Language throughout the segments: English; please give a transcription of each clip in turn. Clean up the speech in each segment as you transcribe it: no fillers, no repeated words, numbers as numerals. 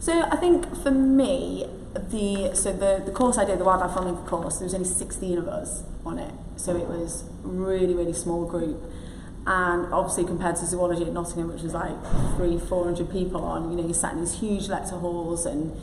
So I think for me, the course I did, the wildlife filmmaking course, there was only 16 of us on it. So it was really, really small group. And obviously compared to zoology at Nottingham, which was like 300-400 people on, you sat in these huge lecture halls and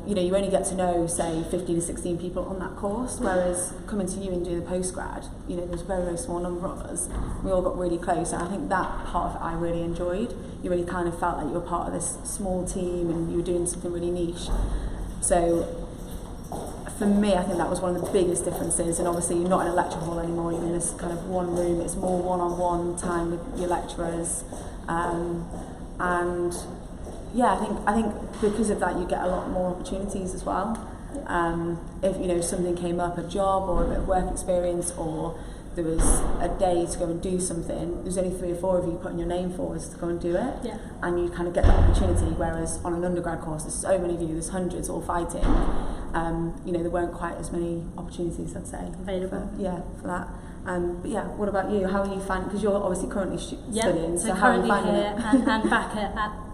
you only get to know, say, 15 to 16 people on that course, whereas coming to you and doing the postgrad, there's a very, very small number of us. We all got really close, and I think that part of it I really enjoyed. You really kind of felt like you were part of this small team and you were doing something really niche. So for me, I think that was one of the biggest differences, and obviously you're not in a lecture hall anymore, you're in this kind of one room, it's more one-on-one time with your lecturers, and yeah, I think because of that you get a lot more opportunities as well. If something came up, a job or a bit of work experience, or there was a day to go and do something, there's only 3 or 4 of you putting your name forward to go and do it, and you kind of get that opportunity, whereas on an undergrad course there's so many of you, there's hundreds all fighting. There weren't quite as many opportunities, I'd say, available for that. But yeah, what about you? How are you finding, because you're obviously currently studying, so how are you currently finding here it? and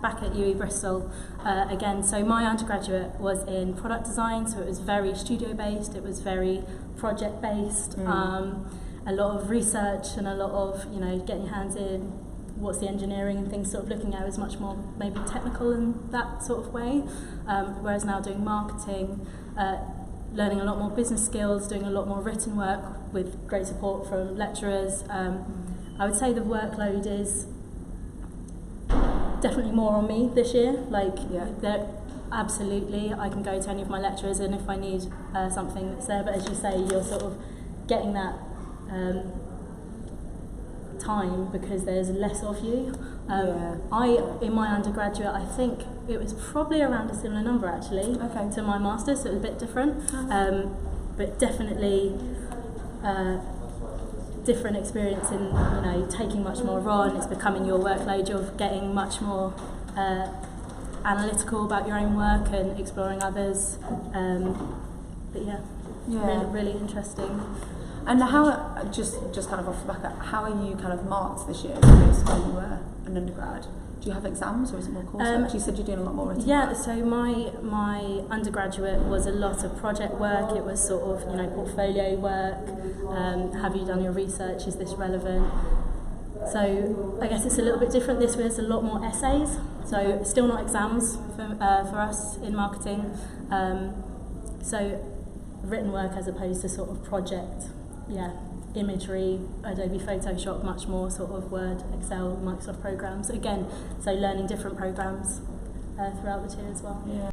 back at UE Bristol again. So my undergraduate was in product design, so it was very studio based, it was very project based, a lot of research and a lot of getting your hands in, what's the engineering and things, sort of looking at it was much more maybe technical in that sort of way, whereas now doing marketing, learning a lot more business skills, doing a lot more written work with great support from lecturers. I would say the workload is definitely more on me this year. Absolutely, I can go to any of my lecturers, and if I need something, it's there. But as you say, you're sort of getting that time because there's less of you. In my undergraduate, I think it was probably around a similar number actually to my master's, so it was a bit different, but definitely different experience in taking much more on. It's becoming your workload, you're getting much more analytical about your own work and exploring others, really interesting. And how, just kind of off the back of, how are you kind of marked this year compared to when you were an undergrad? Do you have exams or is it more coursework? You said you're doing a lot more written work. So my undergraduate was a lot of project work. It was sort of portfolio work. Have you done your research? Is this relevant? So I guess it's a little bit different. This was a lot more essays. So still not exams for us in marketing. So written work as opposed to sort of project. Imagery, Adobe Photoshop, much more sort of Word, Excel, Microsoft programs. Again, so learning different programs throughout the year as well.